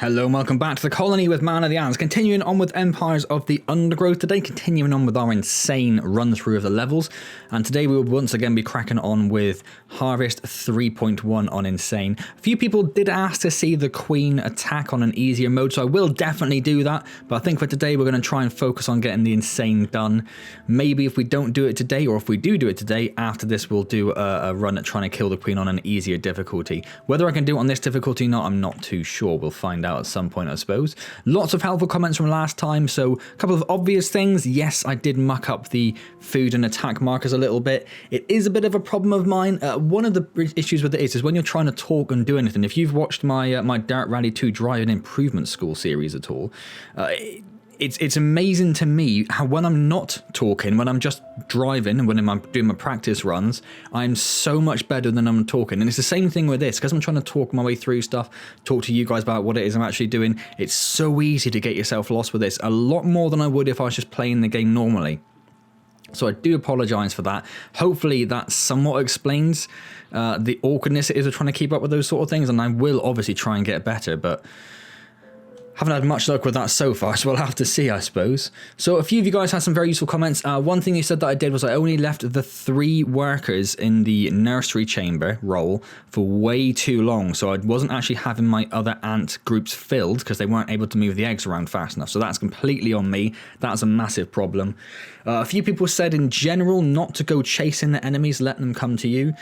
Hello and welcome back to the colony with Man of the Antz, continuing on with Empires of the Undergrowth today, continuing on with our insane run through of the levels, and today we will once again be cracking on with Harvest 3.1 on Insane. A few people did ask to see the Queen attack on an easier mode, so I will definitely do that, but I think for today we're going to try and focus on getting the Insane done. Maybe if we don't do it today, or if we do it today, after this we'll do a run at trying to kill the Queen on an easier difficulty. Whether I can do it on this difficulty or not, I'm not too sure. We'll find out at some point, I suppose. Lots of helpful comments from last time, so a couple of obvious things. Yes, I did muck up the food and attack markers a little bit. It is a bit of a problem of mine. One of the issues with it is when you're trying to talk and do anything. If you've watched my my Dirt Rally 2 Driving Improvement School series at all, it's amazing to me how when I'm not talking, when I'm just driving, and when I'm doing my practice runs, I'm so much better than I'm talking. And it's the same thing with this, because I'm trying to talk my way through stuff, talk to you guys about what it is I'm actually doing. It's so easy to get yourself lost with this, a lot more than I would if I was just playing the game normally. So I do apologise for that. Hopefully that somewhat explains the awkwardness it is of trying to keep up with those sort of things, and I will obviously try and get better, but haven't had much luck with that so far, so we'll have to see, I suppose. So a few of you guys had some very useful comments. One thing you said that I did was I only left the 3 workers in the nursery chamber role for way too long, so I wasn't actually having my other ant groups filled because they weren't able to move the eggs around fast enough. So that's completely on me. That's a massive problem. A few people said in general not to go chasing the enemies, let them come to you.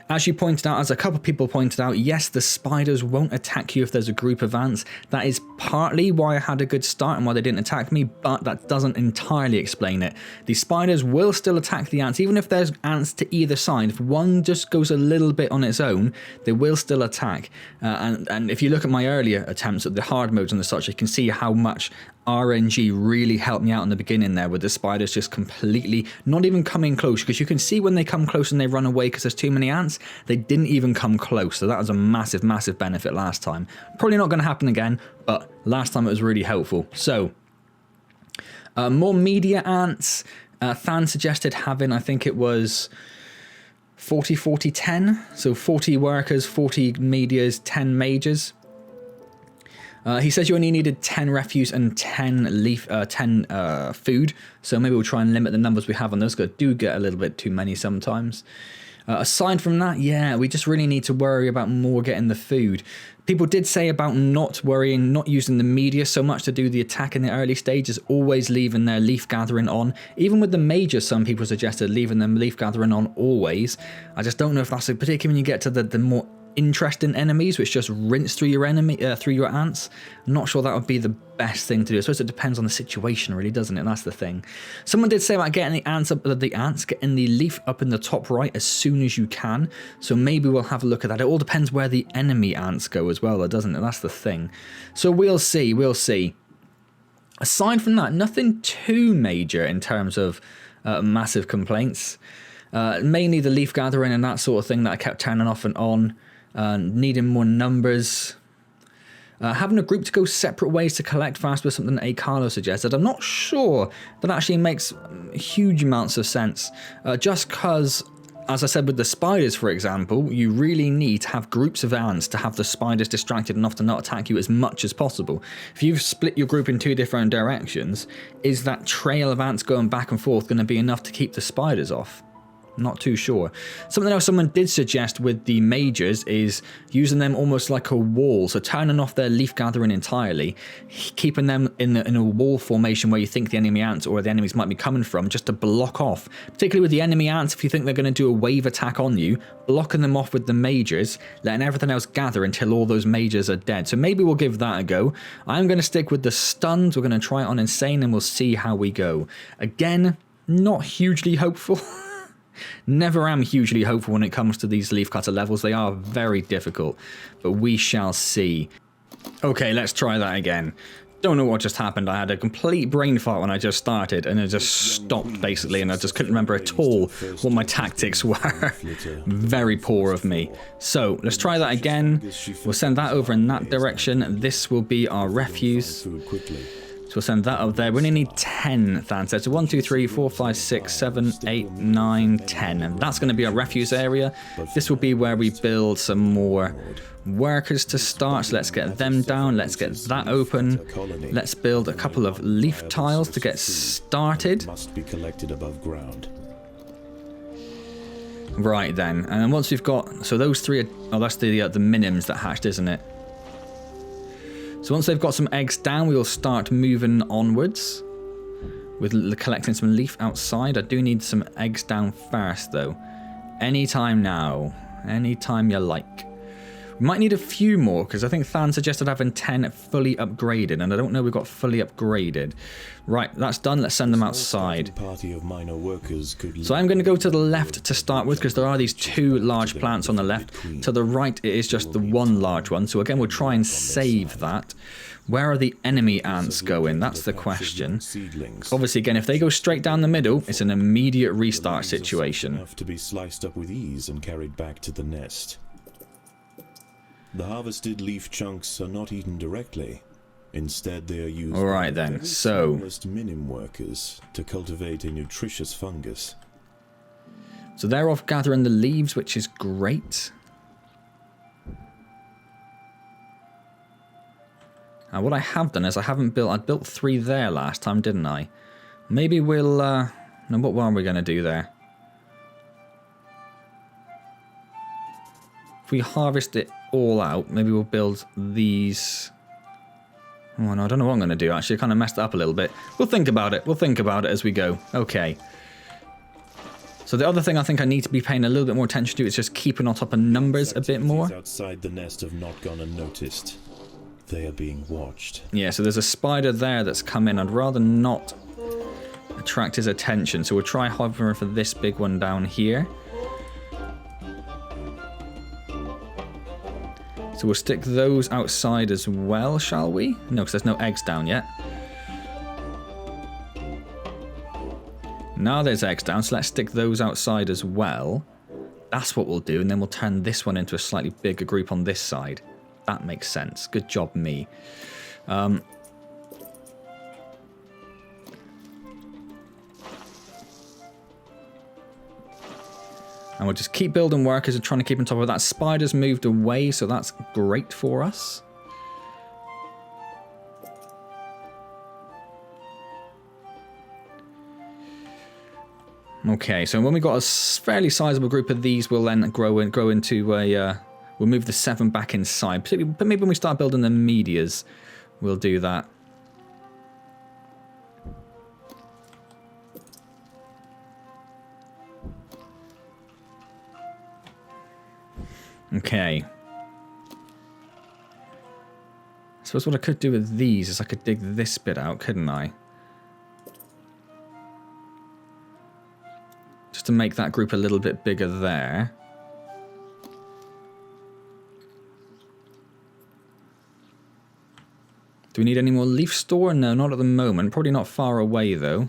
As you pointed out, as a couple of people pointed out, yes, the spiders won't attack you if there's a group of ants. That is partly why I had a good start and why they didn't attack me, but that doesn't entirely explain it. The spiders will still attack the ants, even if there's ants to either side. If one just goes a little bit on its own, they will still attack. And if you look at my earlier attempts at the hard modes and the such, you can see how much RNG really helped me out in the beginning there, with the spiders just completely not even coming close, because you can see when they come close and they run away because there's too many ants, they didn't even come close. So that was a massive benefit last time. Probably not going to happen again, but last time it was really helpful. So more media ants. Than suggested having, I think it was 40-40-10, so 40 workers, 40 medias, 10 majors. He says you only needed 10 refuse and 10 food, so maybe we'll try and limit the numbers we have on those, because I do get a little bit too many sometimes. Aside from that, yeah, we just really need to worry about more getting the food. People did say about not worrying, not using the media so much to do the attack in the early stages, always leaving their leaf gathering on. Even with the majors, some people suggested leaving them leaf gathering on always. I just don't know if that's particularly when you get to the more interesting enemies, which just rinse through your through your ants. I'm not sure that would be the best thing to do. I suppose it depends on the situation, really, doesn't it? That's the thing. Someone did say about getting the ants up, getting the leaf up in the top right as soon as you can. So maybe we'll have a look at that. It all depends where the enemy ants go as well, doesn't it? That's the thing. So we'll see. We'll see. Aside from that, nothing too major in terms of massive complaints. Mainly the leaf gathering and that sort of thing that I kept turning off and on. Needing more numbers. Having a group to go separate ways to collect fast was something that A. Carlo suggested. I'm not sure that actually makes huge amounts of sense. Just because, as I said with the spiders, for example, you really need to have groups of ants to have the spiders distracted enough to not attack you as much as possible. If you've split your group in 2 different directions, is that trail of ants going back and forth going to be enough to keep the spiders off? Not too sure. Something else someone did suggest with the majors is using them almost like a wall, so turning off their leaf gathering entirely, keeping them in a wall formation where you think the enemy ants or the enemies might be coming from, just to block off. Particularly with the enemy ants, if you think they're going to do a wave attack on you, blocking them off with the majors, letting everything else gather until all those majors are dead. So maybe we'll give that a go. I'm going to stick with the stuns. We're going to try it on Insane and we'll see how we go. Again, not hugely hopeful. Never am hugely hopeful when it comes to these leaf cutter levels. They are very difficult, but we shall see. Okay, let's try that again. Don't know what just happened. I had a complete brain fart when I just started, and it just stopped basically, and I just couldn't remember at all what my tactics were. Very poor of me. So let's try that again. We'll send that over in that direction. This will be our refuse. So we'll send that up there. We only need 10 Antz. So 1, 2, 3, 4, 5, 6, 7, 8, 9, 10. And that's going to be our refuse area. This will be where we build some more workers to start. So let's get them down. Let's get that open. Let's build a couple of leaf tiles to get started. Must be collected above ground. Right then. And then once we've got... So those three are... Oh, that's the minims that hatched, isn't it? So once they've got some eggs down, we will start moving onwards with collecting some leaf outside. I do need some eggs down first, though. Anytime now. Anytime you like. We might need a few more, because I think Than suggested having 10 fully upgraded, and I don't know we've got fully upgraded. Right, that's done. Let's send them outside. So I'm going to go to the left to start with, because there are these 2 large plants on the left. To the right, it is just the 1 large one. So again, we'll try and save that. Where are the enemy ants going? That's the question. Obviously, again, if they go straight down the middle, it's an immediate restart situation. Have to be sliced up with ease and carried back to the nest. The harvested leaf chunks are not eaten directly. Instead, they are used by then. So minim workers to cultivate a nutritious fungus. So they're off gathering the leaves, which is great. And what I have done is I built 3 there last time, didn't I? Maybe we'll no, what are we going to do there? If we harvest it all out, maybe we'll build these. Oh no, I don't know what I'm going to do actually. I kind of messed it up a little bit. We'll think about it. We'll think about it as we go. Okay. So the other thing I think I need to be paying a little bit more attention to is just keeping on top of numbers a bit more. Outside the nest have not gone unnoticed. They are being watched. Yeah, so there's a spider there that's come in. I'd rather not attract his attention. So we'll try hovering for this big one down here. So we'll stick those outside as well, shall we? No, because there's no eggs down yet. Now there's eggs down, so let's stick those outside as well. That's what we'll do, and then we'll turn this one into a slightly bigger group on this side. That makes sense. Good job, me. And we'll just keep building workers and trying to keep on top of that. Spider's moved away, so that's great for us. Okay, so when we got a fairly sizable group of these, we'll then grow into a... we'll move the 7 back inside. But maybe when we start building the medias, we'll do that. Okay. I suppose what I could do with these is I could dig this bit out, couldn't I? Just to make that group a little bit bigger there. Do we need any more leaf store? No, not at the moment. Probably not far away, though.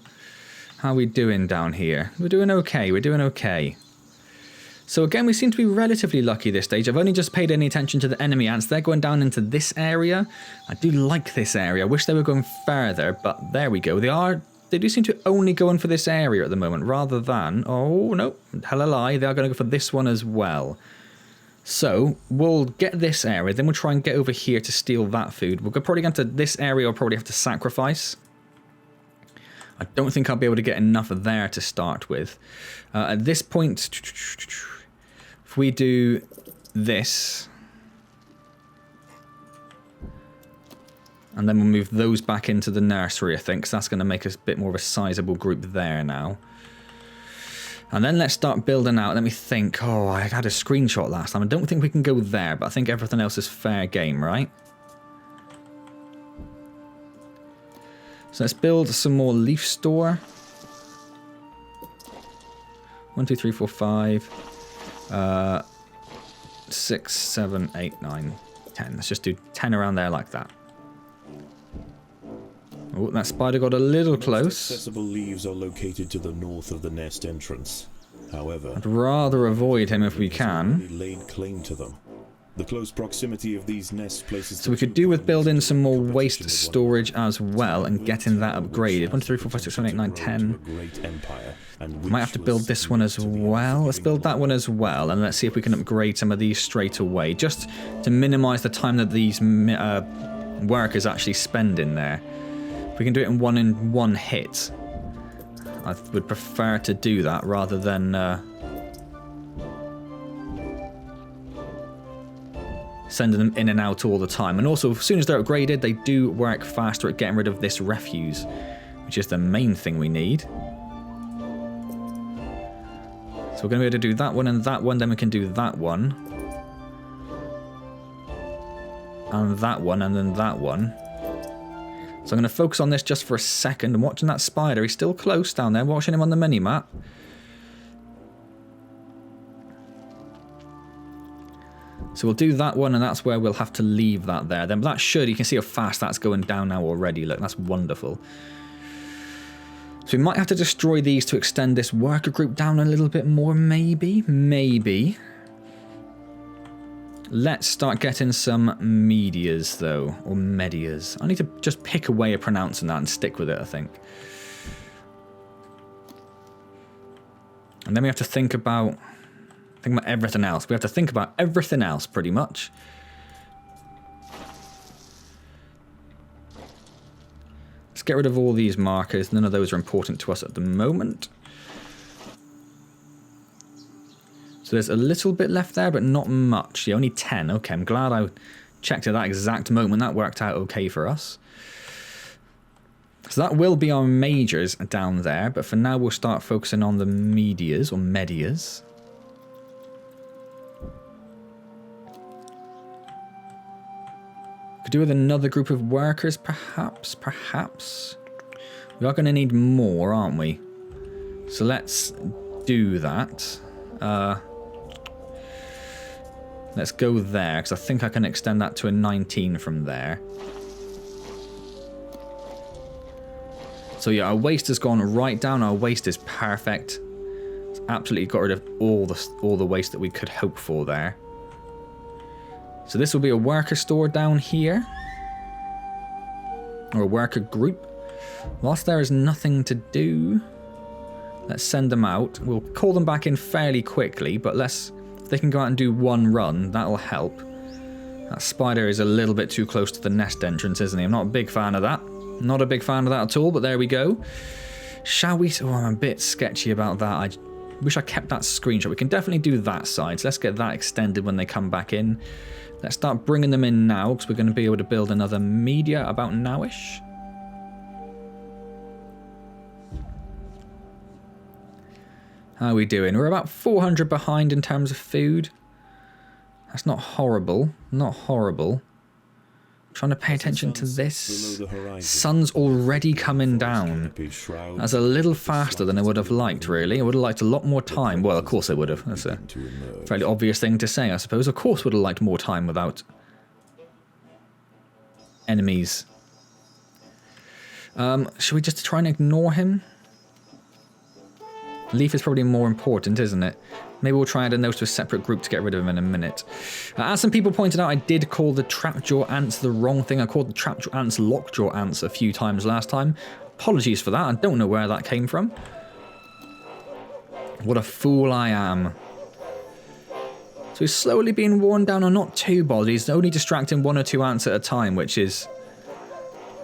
How are we doing down here? We're doing okay. We're doing okay. So again, we seem to be relatively lucky this stage. I've only just paid any attention to the enemy ants. They're going down into this area. I do like this area. I wish they were going further, but there we go. They do seem to only go in for this area at the moment, rather than... Oh, no. Hell a lie. They are going to go for this one as well. So, we'll get this area, then we'll try and get over here to steal that food. We'll probably get to this area, I'll probably have to sacrifice. I don't think I'll be able to get enough there to start with. At this point, if we do this, and then we'll move those back into the nursery, I think, because that's going to make us a bit more of a sizable group there now. And then let's start building out. Let me think. Oh, I had a screenshot last time. I don't think we can go there, but I think everything else is fair game, right? So let's build some more leaf store. 1, 2, 3, 4, 5, 6, 7, 8, 9, 10. Let's just do 10 around there like that. Oh, that spider got a little close. Accessible leaves are located to the north of the nest entrance. However, I'd rather avoid him if we can. Laid claim to them. The close proximity of these nests places. So we could do with building some more waste storage as well and getting that upgraded. 1, 2, 3, 4, 5, 6, 7, 8, 9, 10. Might have to build this one as well. Let's build that one as well, and let's see if we can upgrade some of these straight away, just to minimize the time that these workers actually spend in there. If we can do it in one hit, I would prefer to do that rather than sending them in and out all the time. And also, as soon as they're upgraded, they do work faster at getting rid of this refuse, which is the main thing we need. So we're going to be able to do that one and that one, then we can do that one. And that one, and then that one. So I'm going to focus on this just for a second. I'm watching that spider. He's still close down there. Watching him on the mini-map. So we'll do that one, and that's where we'll have to leave that there. Then that should, you can see how fast that's going down now already. Look, that's wonderful. So we might have to destroy these to extend this worker group down a little bit more, maybe. Maybe. Let's start getting some medias, though. Or medias. I need to just pick a way of pronouncing that and stick with it, I think. And then we have to think about everything else. We have to think about everything else, pretty much. Let's get rid of all these markers. None of those are important to us at the moment. So there's a little bit left there, but not much. Yeah, only 10. Okay, I'm glad I checked at that exact moment. That worked out okay for us. So that will be our majors down there, but for now we'll start focusing on the medias, or medias. Could do with another group of workers, perhaps. We are going to need more, aren't we? So let's do that. Let's go there, because I think I can extend that to a 19 from there. So yeah, our waste has gone right down. Our waste is perfect. It's absolutely got rid of all the waste that we could hope for there. So this will be a worker store down here. Or a worker group. Whilst there is nothing to do, let's send them out. We'll call them back in fairly quickly, but if they can go out and do one run, that'll help. That spider is a little bit too close to the nest entrance, isn't he? I'm not a big fan of that. Not a big fan of that at all, but there we go. Shall we? Oh, I'm a bit sketchy about that. I wish I kept that screenshot. We can definitely do that side, so let's get that extended when they come back in. Let's start bringing them in now, because we're going to be able to build another media about nowish. How are we doing? We're about 400 behind in terms of food. That's not horrible. Not horrible. I'm trying to pay attention to this. Sun's already coming down. That's a little faster than I would have liked, really. I would have liked a lot more time. Well, of course I would have. That's a fairly obvious thing to say, I suppose. Of course would have liked more time without enemies. Should we just try and ignore him? Leaf is probably more important, isn't it? Maybe we'll try and add a note to a separate group to get rid of him in a minute. As some people pointed out, I did call the trapjaw ants the wrong thing. I called the trapjaw ants lockjaw ants a few times last time. Apologies for that. I don't know where that came from. What a fool I am. So he's slowly being worn down on not two bodies, only distracting 1 or 2 ants at a time, which is...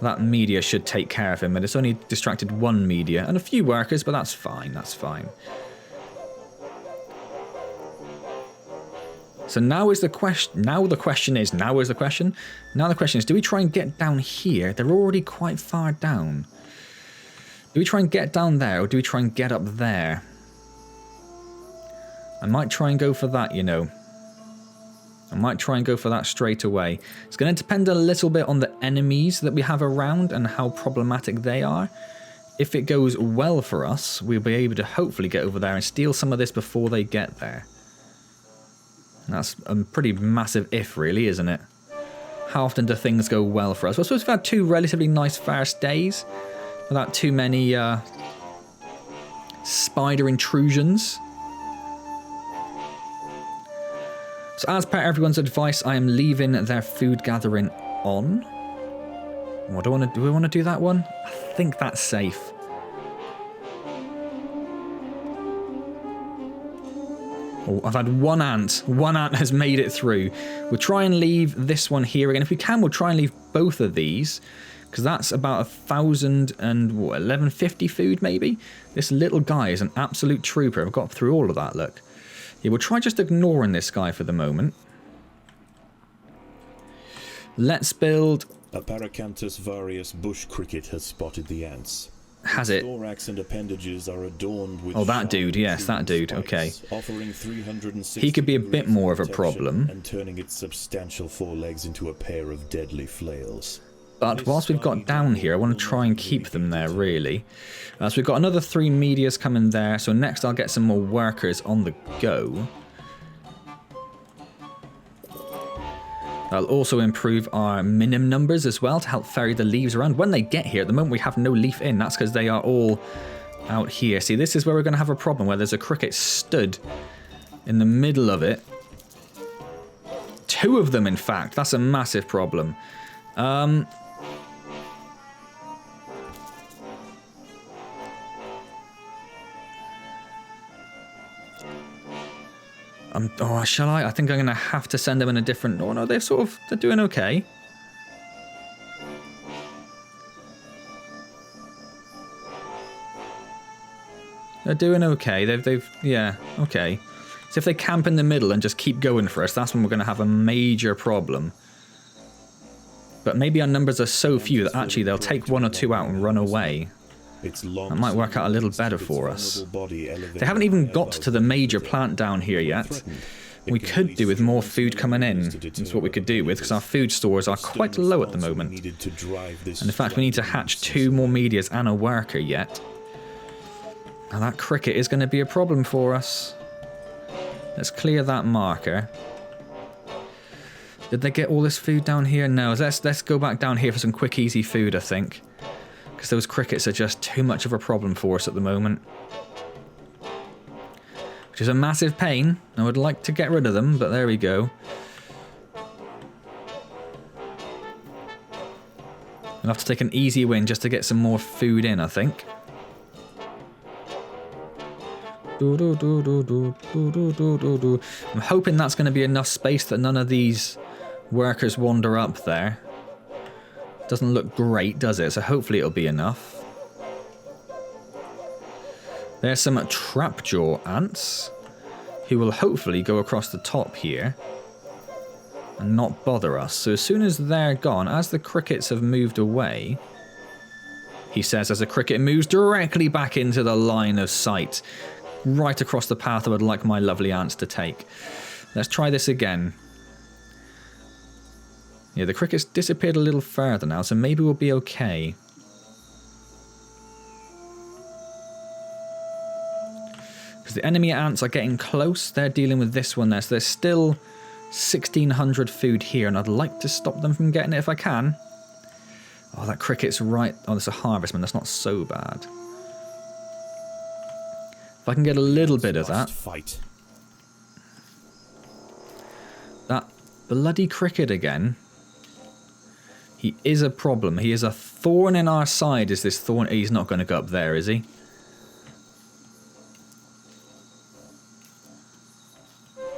That media should take care of him, but it's only distracted 1 media and a few workers, but that's fine, that's fine. So now is the question, Now the question is, do we try and get down here? They're already quite far down. Do we try and get down there, or do we try and get up there? I might try and go for that, you know. I might try and go for that straight away. It's going to depend a little bit on the enemies that we have around and how problematic they are. If it goes well for us, we'll be able to hopefully get over there and steal some of this before they get there. That's a pretty massive if, really, isn't it? How often do things go well for us? Well, I suppose we've had 2 relatively nice first days without too many spider intrusions. So as per everyone's advice, I am leaving their food gathering on. Oh, do we want to do that one? I think that's safe. Oh, I've had one ant. One ant has made it through. We'll try and leave this one here again. If we can, we'll try and leave both of these, because that's about 1150 food maybe. This little guy is an absolute trooper. I've got through all of that, look. Yeah, we'll try just ignoring this guy for the moment. Let's build... A Paracanthus varius bush cricket has spotted the ants. Has it? Thorax and appendages are adorned with that dude, yes, that dude, okay. Offering 360 he could be a bit more of a problem. And turning its substantial forelegs into a pair of deadly flails. But whilst we've got down here, I want to try and keep them there, really. So we've got another 3 medias coming there. So next I'll get some more workers on the go. That'll also improve our minim numbers as well to help ferry the leaves around. When they get here, at the moment we have no leaf in. That's because they are all out here. See, this is where we're going to have a problem, where there's a cricket stood in the middle of it. 2 of them, in fact. That's a massive problem. Shall I? I think I'm going to have to send them in a different... Oh, no, they're doing okay. They're doing okay. Yeah, okay. So if they camp in the middle and just keep going for us, that's when we're going to have a major problem. But maybe our numbers are so few that actually they'll take 1 or 2 out and run away. That might work out a little better for us. They haven't even got to the major plant down here yet. We could do with more food coming in. That's what we could do with, because our food stores are quite low at the moment. And in fact, we need to hatch 2 more medias and a worker yet. Now that cricket is going to be a problem for us. Let's clear that marker. Did they get all this food down here? No, let's go back down here for some quick, easy food, I think. Because those crickets are just too much of a problem for us at the moment. Which is a massive pain. I would like to get rid of them, but there we go. I'll have to take an easy win just to get some more food in, I think. I'm hoping that's going to be enough space that none of these workers wander up there. Doesn't look great, does it? So hopefully it'll be enough. There's some trapjaw ants who will hopefully go across the top here and not bother us. So as soon as they're gone, as the crickets have moved away, he says, as a cricket moves directly back into the line of sight, right across the path I would like my lovely ants to take. Let's try this again. Yeah, the cricket's disappeared a little further now, so maybe we'll be okay. Because the enemy ants are getting close. They're dealing with this one there, so there's still 1,600 food here, and I'd like to stop them from getting it if I can. Oh, that cricket's right... Oh, there's a harvestman. That's not so bad. If I can get a little bit of that. Fight. That bloody cricket again. He is a problem. He is a thorn in our side. Is this thorn? He's not going to go up there, is he?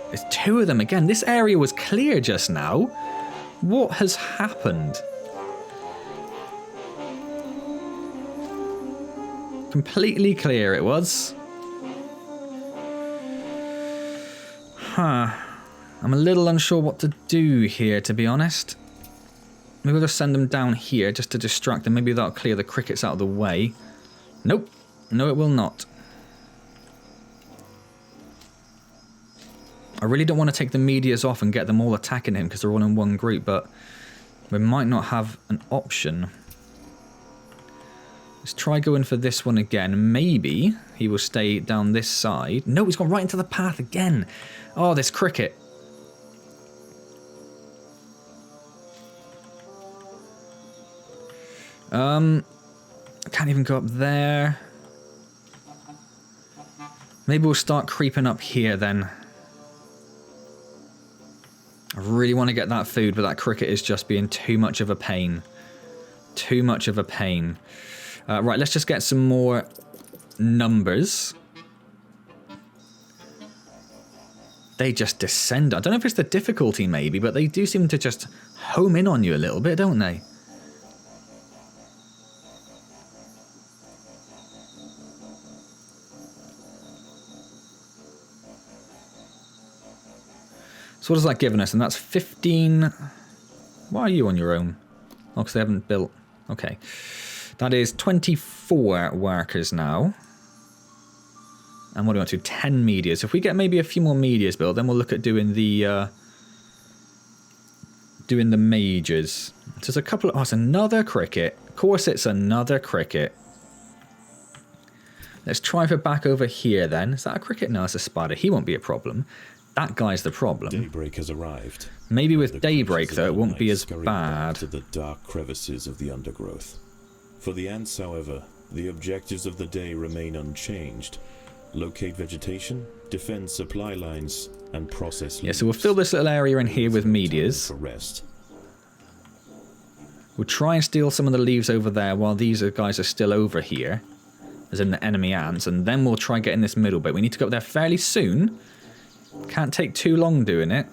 There's 2 of them again. This area was clear just now. What has happened? Completely clear it was. Huh. I'm a little unsure what to do here, to be honest. Maybe we'll just send them down here just to distract them. Maybe that'll clear the crickets out of the way. Nope. No, it will not. I really don't want to take the medias off and get them all attacking him because they're all in one group, but we might not have an option. Let's try going for this one again. Maybe he will stay down this side. No, he's gone right into the path again. Oh, this cricket. I can't even go up there. Maybe we'll start creeping up here then. I really want to get that food, but that cricket is just being too much of a pain. Too much of a pain. Right, let's just get some more numbers. They just descend. I don't know if it's the difficulty maybe, but they do seem to just home in on you a little bit, don't they? So what has that given us? And that's 15... Why are you on your own? Oh, because they haven't built... Okay. That is 24 workers now. And what do we want to do? 10 medias. If we get maybe a few more medias built, then we'll look at doing the... doing the majors. So there's a couple of... Oh, it's another cricket. Of course it's another cricket. Let's try for back over here then. Is that a cricket? No, it's a spider. He won't be a problem. That guy's the problem. Daybreak has arrived. Maybe with daybreak, though, it won't be as bad. To the dark crevices of the undergrowth. For the ants, however, the objectives of the day remain unchanged. Locate vegetation, defend supply lines, and process. Yeah, so we'll fill this little area in here with medias. For rest. We'll try and steal some of the leaves over there while these guys are still over here, as in the enemy ants, and then we'll try and get in this middle bit. We need to go up there fairly soon. Can't take too long doing it.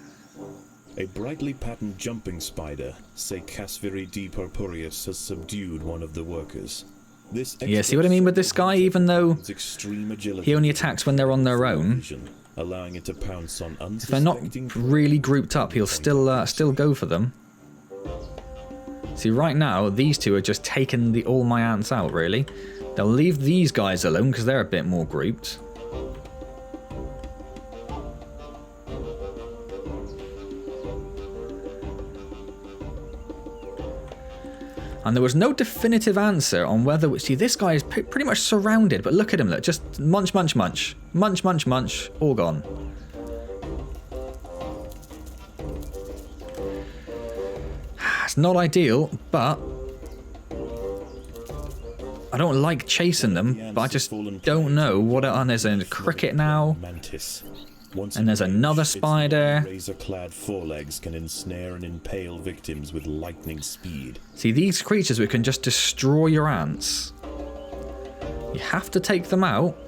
A brightly patterned jumping spider, Casviri D. purpureus, has subdued one of the workers. This yeah, see what I mean with this guy? Even though extreme agility, he only attacks when they're on their own, allowing it to pounce on if they're not really grouped up, he'll still go for them. See, right now, these two are just taking all my ants out, really. They'll leave these guys alone because they're a bit more grouped. And there was no definitive answer on whether... See, this guy is pretty much surrounded, but look at him, look. Just munch, munch, munch. Munch, munch, munch. All gone. It's not ideal, but... I don't like chasing them, but I just don't know what... And there's a cricket now. And there's another spider. Razor-clad forelegs can ensnare and impale victims with lightning speed. See, these creatures, we can just destroy your ants. You have to take them out.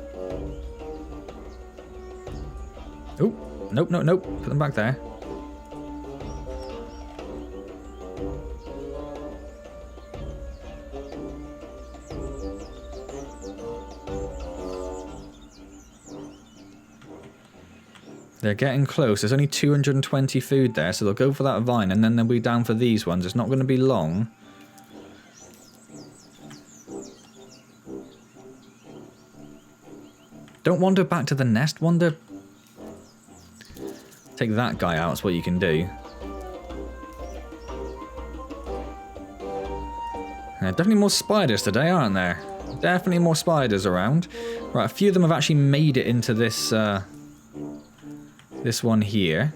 Oh, nope, nope, nope. Put them back there. They're getting close. There's only 220 food there, so they'll go for that vine, and then they'll be down for these ones. It's not going to be long. Don't wander back to the nest. Wander... Take that guy out. That's what you can do. Definitely more spiders today, aren't there? Definitely more spiders around. Right, a few of them have actually made it into this... this one here.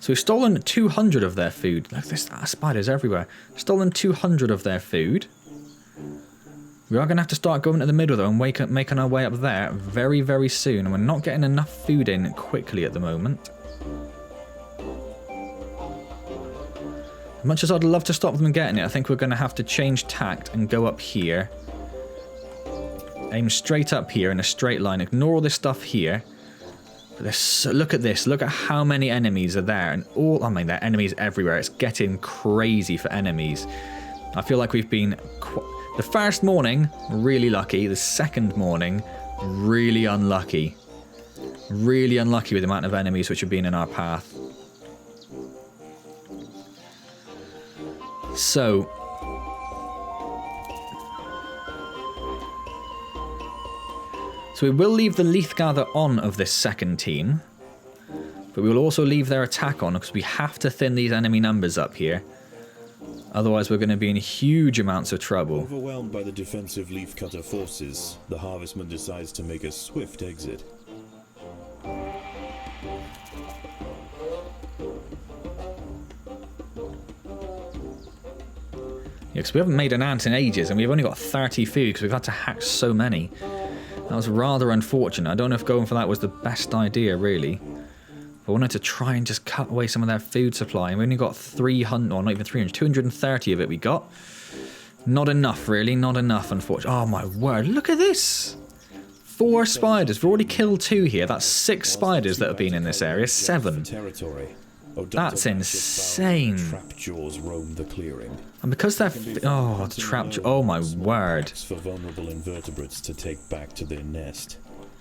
So we've stolen 200 of their food. Look, there's spiders everywhere. Stolen 200 of their food. We are going to have to start going to the middle, though, and making our way up there very, very soon. And we're not getting enough food in quickly at the moment. As much as I'd love to stop them getting it, I think we're going to have to change tact and go up here. Aim straight up here in a straight line. Ignore all this stuff here. But look at this. Look at how many enemies are there. And all... I mean, there are enemies everywhere. It's getting crazy for enemies. I feel like we've been... The first morning, really lucky. The second morning, really unlucky. Really unlucky with the amount of enemies which have been in our path. So... So we will leave the Leaf Gather on of this second team. But we will also leave their attack on because we have to thin these enemy numbers up here. Otherwise we're going to be in huge amounts of trouble. Overwhelmed by the defensive Leaf Cutter forces, the Harvestman decides to make a swift exit. Yeah, because we haven't made an ant in ages and we've only got 30 food because we've had to hack so many. That was rather unfortunate. I don't know if going for that was the best idea, really. I wanted to try and just cut away some of their food supply. And we only got 300, or not even 300, 230 of it we got. Not enough, really. Not enough, unfortunately. Oh, my word. Look at this. 4 spiders. We've already killed 2 here. That's 6 spiders that have been in this area. 7. That's insane. And because they're... Oh, the trap... Oh, my word. For vulnerable invertebrates to take back to their nest.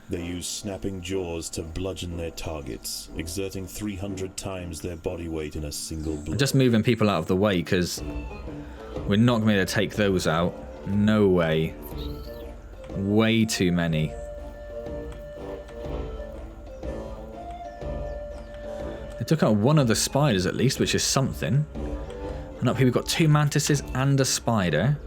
They use snapping jaws to bludgeon their targets, exerting 300 times their body weight in a single blow. I'm just moving people out of the way because we're not going to be able to take those out. No way. Way too many. They took out one of the spiders at least, which is something. And up here we've got 2 mantises and a spider.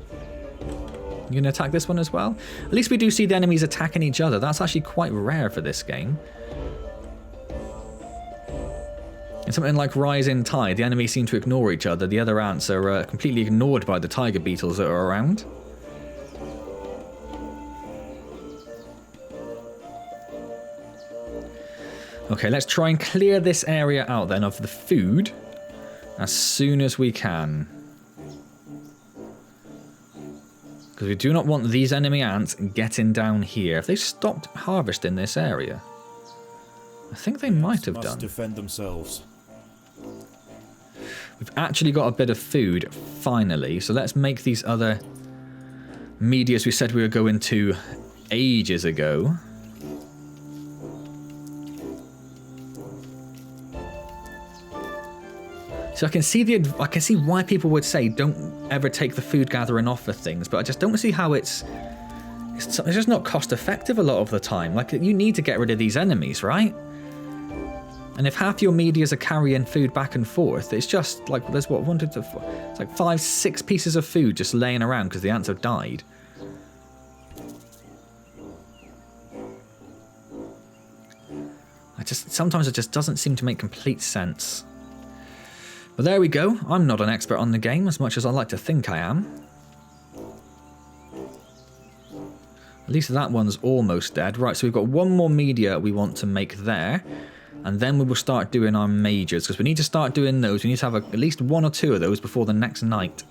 You going to attack this one as well? At least we do see the enemies attacking each other. That's actually quite rare for this game. In something like Rising Tide, the enemies seem to ignore each other. The other ants are completely ignored by the tiger beetles that are around. Okay, let's try and clear this area out then of the food as soon as we can. Because we do not want these enemy ants getting down here. If they stopped harvesting this area, I think they might have done. Defend themselves. We've actually got a bit of food, finally. So let's make these other medias we said we were going to ages ago. So I can see why people would say don't ever take the food gathering off for things, but I just don't see how it's just not cost effective a lot of the time. Like, you need to get rid of these enemies, right? And if half your medias are carrying food back and forth, it's just like there's what 1, 2, 3, 4. It's like 5, 6 pieces of food just laying around because the ants have died. Sometimes it just doesn't seem to make complete sense. But there we go. I'm not an expert on the game as much as I like to think I am. At least that one's almost dead. Right, so we've got 1 more media we want to make there. And then we will start doing our majors, because we need to start doing those. We need to have at least 1 or 2 of those before the next night.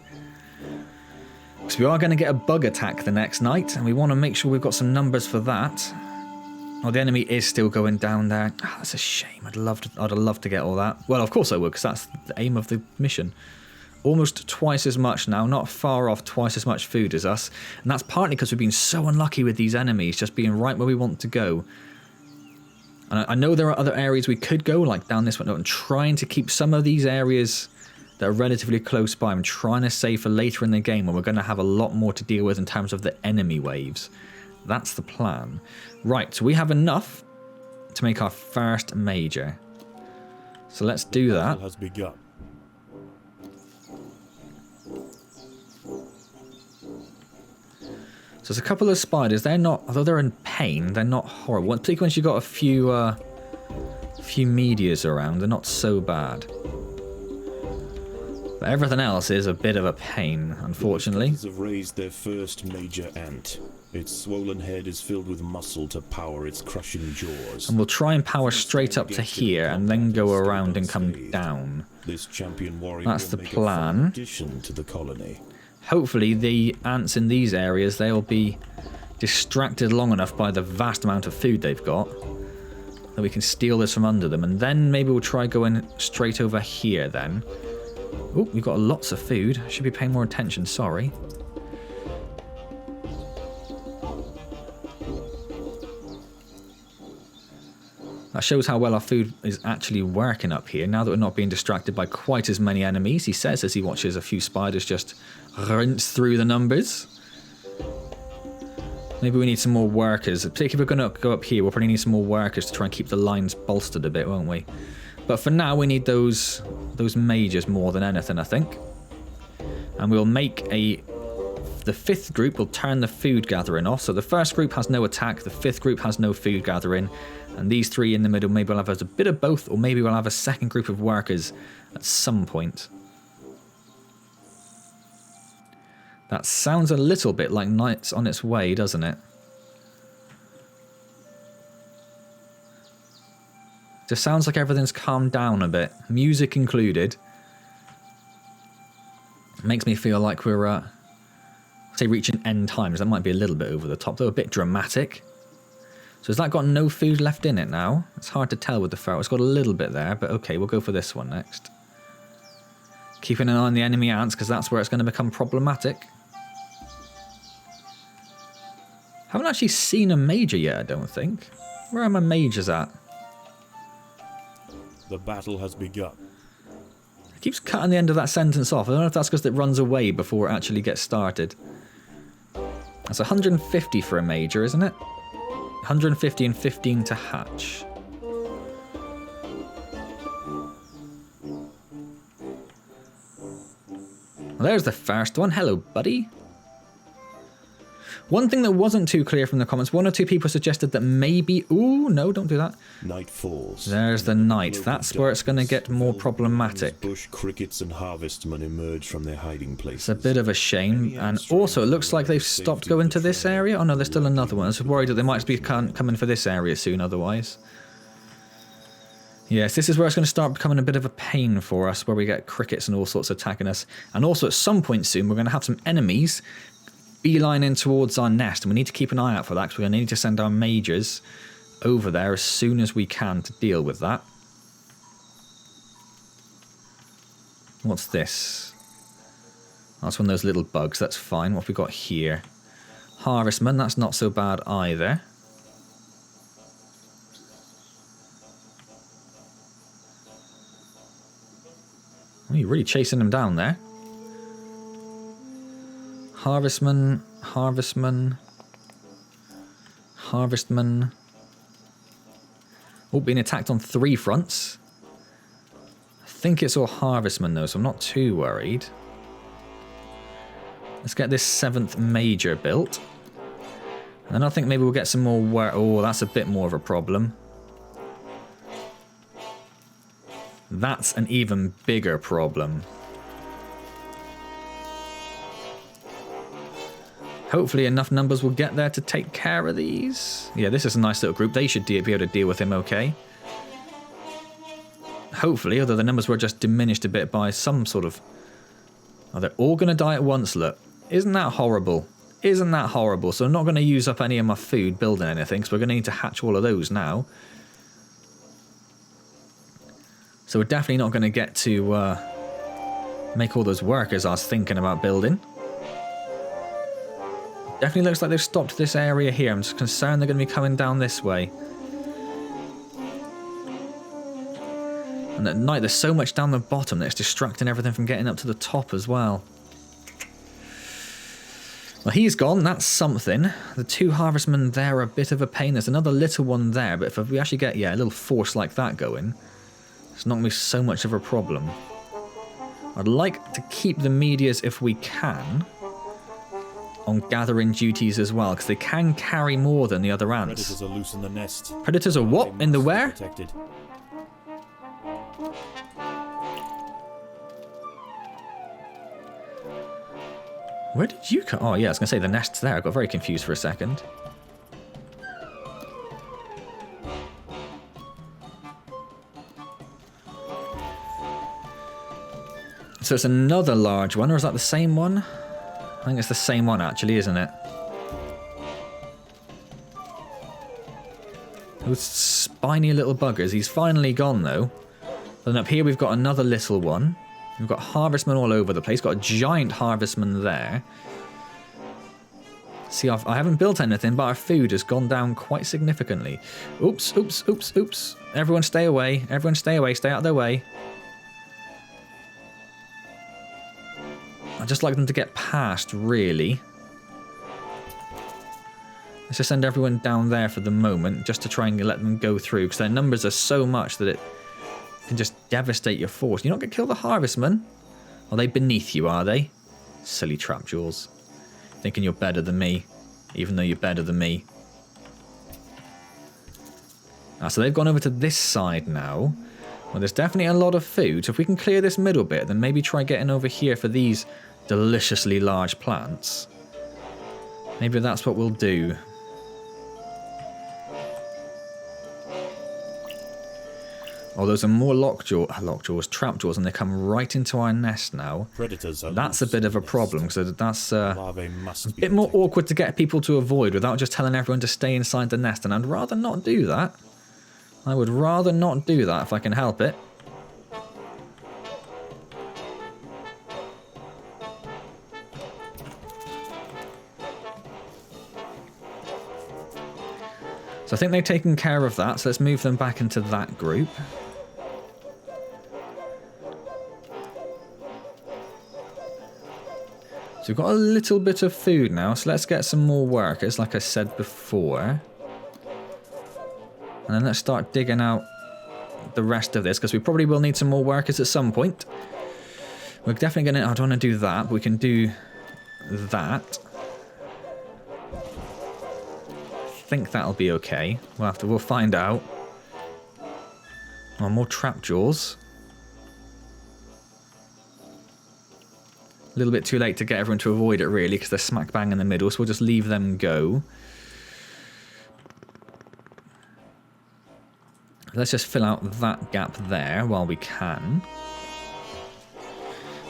Because we are going to get a bug attack the next night, and we want to make sure we've got some numbers for that. Oh, the enemy is still going down there. Oh, that's a shame. I'd have loved to get all that. Well, of course I would, because that's the aim of the mission. Almost twice as much now, not far off twice as much food as us. And that's partly because we've been so unlucky with these enemies, just being right where we want to go. And I know there are other areas we could go, like down this one. I'm trying to keep some of these areas that are relatively close by. I'm trying to save for later in the game when we're going to have a lot more to deal with in terms of the enemy waves. That's the plan. Right, so we have enough to make our first major. So let's do that. Has begun. So there's a couple of spiders. They're not, although they're in pain, they're not horrible. Particularly once you've got a few medias around, they're not so bad. But everything else is a bit of a pain, unfortunately. The have raised their first major ant. Its swollen head is filled with muscle to power its crushing jaws. And we'll try and power straight up to here and then go around and come down. This champion warrior That's the plan. Addition to the colony. Hopefully the ants in these areas, they'll be distracted long enough by the vast amount of food they've got that we can steal this from under them. And then maybe we'll try going straight over here then. Oh, we've got lots of food. I should be paying more attention, sorry. That shows how well our food is actually working up here, now that we're not being distracted by quite as many enemies, he says as he watches a few spiders just rinse through the numbers. Maybe we need some more workers. Particularly if we're going to go up here, we'll probably need some more workers to try and keep the lines bolstered a bit, won't we? But for now, we need those majors more than anything, I think. And we'll make the 5th group will turn the food gathering off. So the first group has no attack, the 5th group has no food gathering, and these 3 in the middle, maybe we'll have a bit of both, or maybe we'll have a second group of workers at some point. That sounds a little bit like Night's on its way, doesn't it? Just sounds like everything's calmed down a bit. Music included. It makes me feel like we're, say, reaching end times. That might be a little bit over the top, though, a bit dramatic. So has that got no food left in it now? It's hard to tell with the feral. It's got a little bit there, but okay, we'll go for this one next. Keeping an eye on the enemy ants, because that's where it's going to become problematic. Haven't actually seen a major yet, I don't think. Where are my majors at? The battle has begun. It keeps cutting the end of that sentence off. I don't know if that's because it runs away before it actually gets started. That's 150 for a major, isn't it? 150 and 15 to hatch. Well, there's the first one. Hello, buddy. One thing that wasn't too clear from the comments, one or two people suggested that maybe... Ooh, no, don't do that. Night falls. There's the night. That's where it's going to get more problematic. Bush crickets and harvestmen emerge from their hiding places. It's a bit of a shame. And also, it looks like they've stopped going to this area. Oh, no, there's still another one. I was worried that they might be coming for this area soon otherwise. Yes, this is where it's going to start becoming a bit of a pain for us, where we get crickets and all sorts attacking us. And also, at some point soon, we're going to have some enemies beelining towards our nest, and we need to keep an eye out for that, because we're going to need to send our majors over there as soon as we can to deal with that. What's this? That's one of those little bugs. That's fine. What have we got here? Harvestman. That's not so bad either. Oh, you're really chasing them down there. Harvestman, Harvestman, Harvestman. Oh, being attacked on 3 fronts. I think it's all Harvestman though, so I'm not too worried. Let's get this 7th major built. And then I think maybe we'll get some more work. Oh, that's a bit more of a problem. That's an even bigger problem. Hopefully enough numbers will get there to take care of these. Yeah, this is a nice little group. They should be able to deal with him okay. Hopefully, although the numbers were just diminished a bit by some sort of... Oh, they're all going to die at once, look. Isn't that horrible? Isn't that horrible? So I'm not going to use up any of my food building anything, because we're going to need to hatch all of those now. So we're definitely not going to get to make all those workers I was thinking about building. Definitely looks like they've stopped this area here. I'm just concerned they're going to be coming down this way. And at night there's so much down the bottom that it's distracting everything from getting up to the top as well. Well, he's gone. That's something. The 2 harvestmen there are a bit of a pain. There's another little one there, but if we actually get, yeah, a little force like that going, it's not going to be so much of a problem. I'd like to keep the medias if we can on gathering duties as well, because they can carry more than the other ants. Predators are loose in the nest. Predators are what? In the where? Protected. Where did you come? Oh yeah, I was going to say the nest's there. I got very confused for a second. So it's another large one, or is that the same one? I think it's the same one actually, isn't it? Those spiny little buggers. He's finally gone though. Then up here we've got another little one. We've got harvestmen all over the place. Got a giant harvestman there. See, I haven't built anything, but our food has gone down quite significantly. Oops, oops, oops, oops. Everyone stay away. Everyone stay away. Stay out of their way. I'd just like them to get past, really. Let's just send everyone down there for the moment, just to try and let them go through, because their numbers are so much that it can just devastate your force. You're not going to kill the harvestmen? Are they beneath you, are they? Silly trap jewels. Thinking you're better than me, even though you're better than me. So they've gone over to this side now. Well, there's definitely a lot of food, so if we can clear this middle bit, then maybe try getting over here for these deliciously large plants. Maybe that's what we'll do. Oh, those are more lockjaws, trapjaws, and they come right into our nest now. Predators are That's a loose bit in of a the nest. problem, so that's Larvae must a be bit more protected. awkward to get people to avoid without just telling everyone to stay inside the nest, and I'd rather not do that. I would rather not do that if I can help it. So I think they've taken care of that, so let's move them back into that group. So we've got a little bit of food now, so let's get some more workers, like I said before. And then let's start digging out the rest of this, because we probably will need some more workers at some point. We're definitely going to... I don't want to do that, but we can do that. I think that'll be okay. We'll find out. Oh, more trapjaws. A little bit too late to get everyone to avoid it, really, because they're smack bang in the middle, so we'll just leave them go. Let's just fill out that gap there while we can.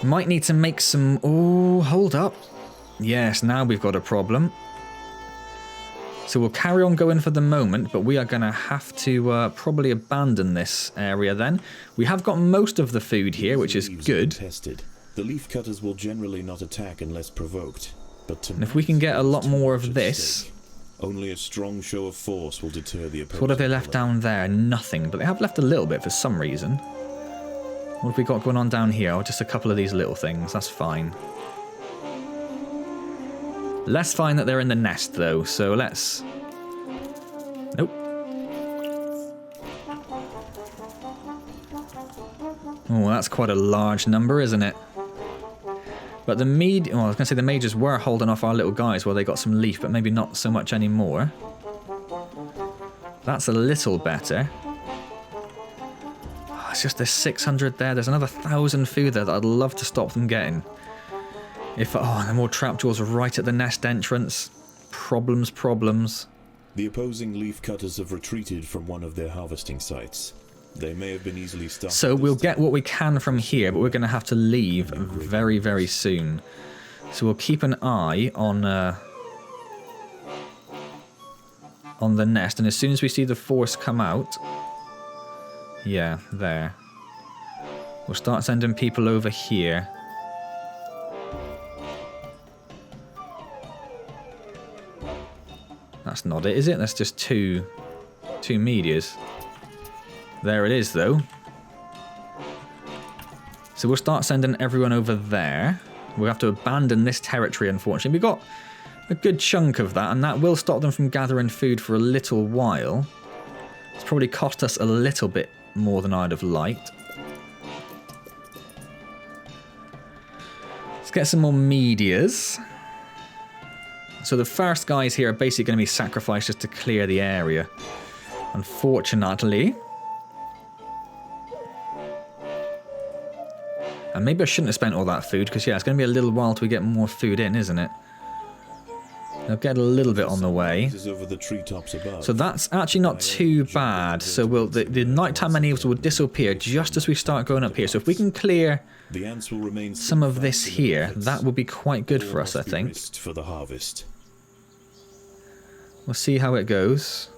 Might need to make some... Oh, hold up. Yes, now we've got a problem. So we'll carry on going for the moment, but we are going to have to probably abandon this area then. We have got most of the food here, which is good. Tested. The leaf cutters will generally not attack unless provoked. But And if we can get a lot more of this... Only a strong show of force will deter the opponent. So what have they left down there? Nothing, but they have left a little bit for some reason. What have we got going on down here? Oh, just a couple of these little things. That's fine. Less fine that they're in the nest, though, so let's... Nope. Oh, that's quite a large number, isn't it? But the well, I was going to say the mages were holding off our little guys while they got some leaf, but maybe not so much anymore. That's a little better. Oh, it's just there's 600 there. There's another 1,000 food there that I'd love to stop them getting. Oh, and more trapjaws right at the nest entrance. Problems, problems. The opposing leaf cutters have retreated from one of their harvesting sites. They may have been easily stopped. So we'll get what we can from here, but we're going to have to leave very, very soon. So we'll keep an eye on the nest, and as soon as we see the force come out, yeah, there, we'll start sending people over here. That's not it, is it? That's just two medias. There it is, though. So we'll start sending everyone over there. We'll have to abandon this territory, unfortunately. We've got a good chunk of that, and that will stop them from gathering food for a little while. It's probably cost us a little bit more than I'd have liked. Let's get some more medias. So the first guys here are basically going to be sacrificed just to clear the area. Unfortunately. And maybe I shouldn't have spent all that food, because yeah, it's going to be a little while till we get more food in, isn't it? They'll get a little bit on the way. Over the treetops above. So that's actually not too bad. So the nighttime enemies will disappear just as we start going up here. So if we can clear the ants will remain some of this here, that will be quite good for us, I think. For the harvest. We'll see how it goes.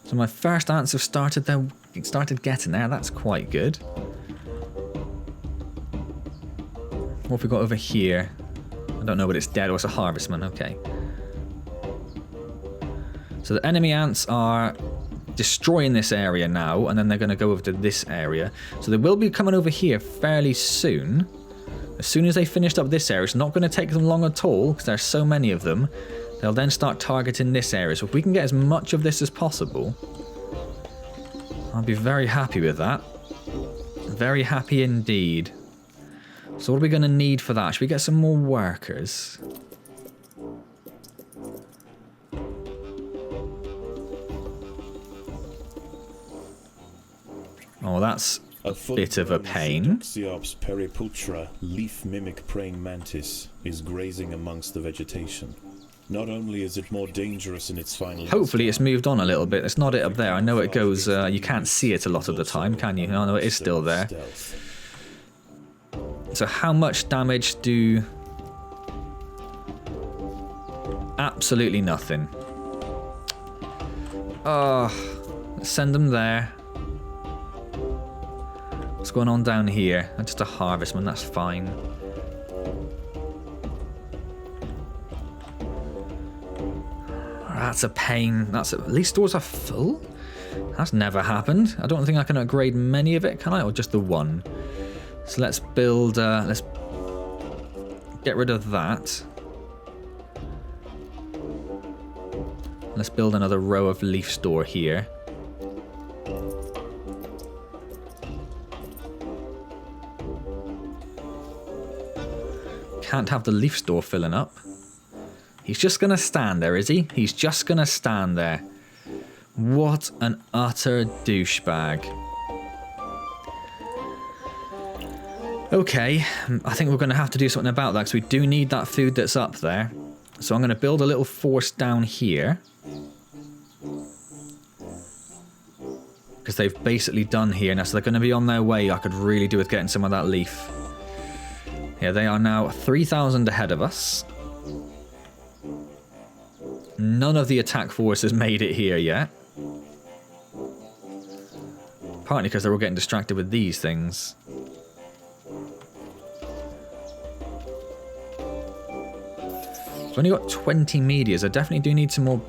So my first ants have started getting there. That's quite good. What have we got over here? I don't know, but it's dead. Oh, it's a harvestman. Okay. So the enemy ants are destroying this area now, and then they're going to go over to this area. So they will be coming over here fairly soon. As soon as they finished up this area, it's not going to take them long at all, because there's so many of them. They'll then start targeting this area. So if we can get as much of this as possible, I'll be very happy with that. Very happy indeed. So what are we going to need for that? Should we get some more workers? Oh, that's bit of a pain. Psidoxiops periputra, leaf mimic praying mantis, is grazing amongst the vegetation. Not only is it more dangerous in its final... Hopefully it's moved on a little bit. It's not it up there. I know it goes... you can't see it a lot of the time, can you? I know it is still there. So how much damage do... Absolutely nothing. Let's send them there. What's going on down here? Just a harvestman, that's fine. That's a pain. At least stores are full? That's never happened. I don't think I can upgrade many of it, can I? Or just the one? So let's build... let's get rid of that. Let's build another row of leaf store here. Can't have the leaf store filling up. He's just going to stand there, is he? He's just going to stand there. What an utter douchebag. Okay, I think we're going to have to do something about that because we do need that food that's up there. So I'm going to build a little force down here. Because they've basically done here now, so they're going to be on their way. I could really do with getting some of that leaf. Yeah, they are now 3,000 ahead of us. None of the attack force has made it here yet. Partly because they're all getting distracted with these things. We've only got 20 medias. I definitely do need some more...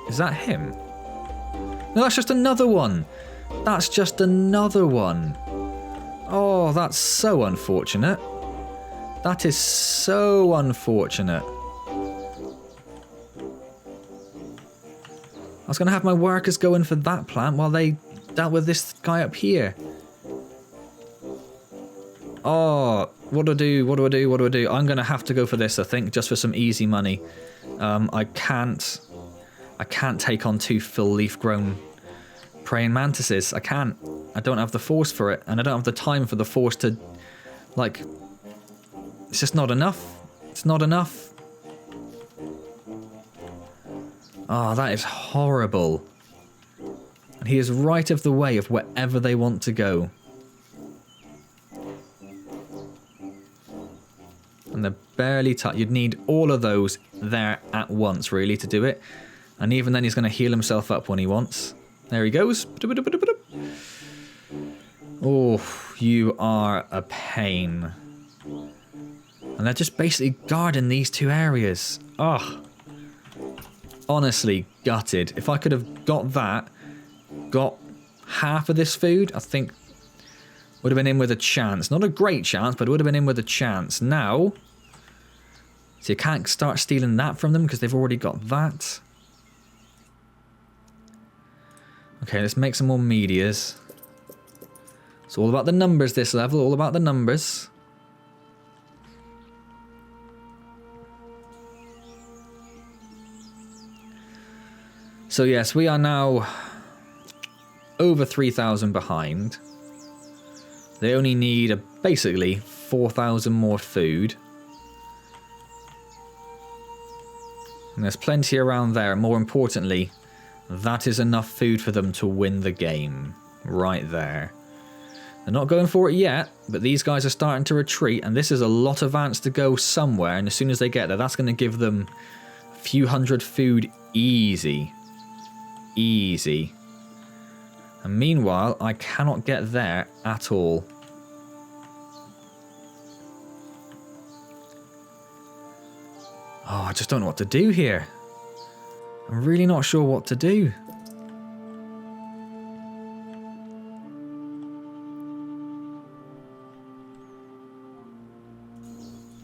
Is that him? No, that's just another one. That's just another one. Oh, that's so unfortunate. That is so unfortunate. I was going to have my workers go in for that plant while they dealt with this guy up here. Oh, what do I do? What do I do? What do I do? I'm going to have to go for this, I think, just for some easy money. I can't take on 2 full leaf grown praying mantises. I can't. I don't have the force for it, and I don't have the time for the force to, like, it's just not enough. It's not enough. Oh, that is horrible. And he is right of the way of wherever they want to go. And they're barely touched. You'd need all of those there at once, really, to do it. And even then, he's going to heal himself up when he wants. There he goes. Oh, you are a pain. And they're just basically guarding these 2 areas. Oh. Honestly, gutted. If I could have got that, got half of this food, I think would have been in with a chance. Not a great chance, but it would have been in with a chance. Now, so you can't start stealing that from them because they've already got that. Okay, let's make some more medias. It's all about the numbers this level, all about the numbers. So yes, we are now over 3,000 behind. They only need basically 4,000 more food. And there's plenty around there. More importantly, that is enough food for them to win the game. Right there. They're not going for it yet, but these guys are starting to retreat, and this is a lot of ants to go somewhere, and as soon as they get there, that's going to give them a few hundred food easy. Easy. And meanwhile, I cannot get there at all. Oh, I just don't know what to do here. I'm really not sure what to do.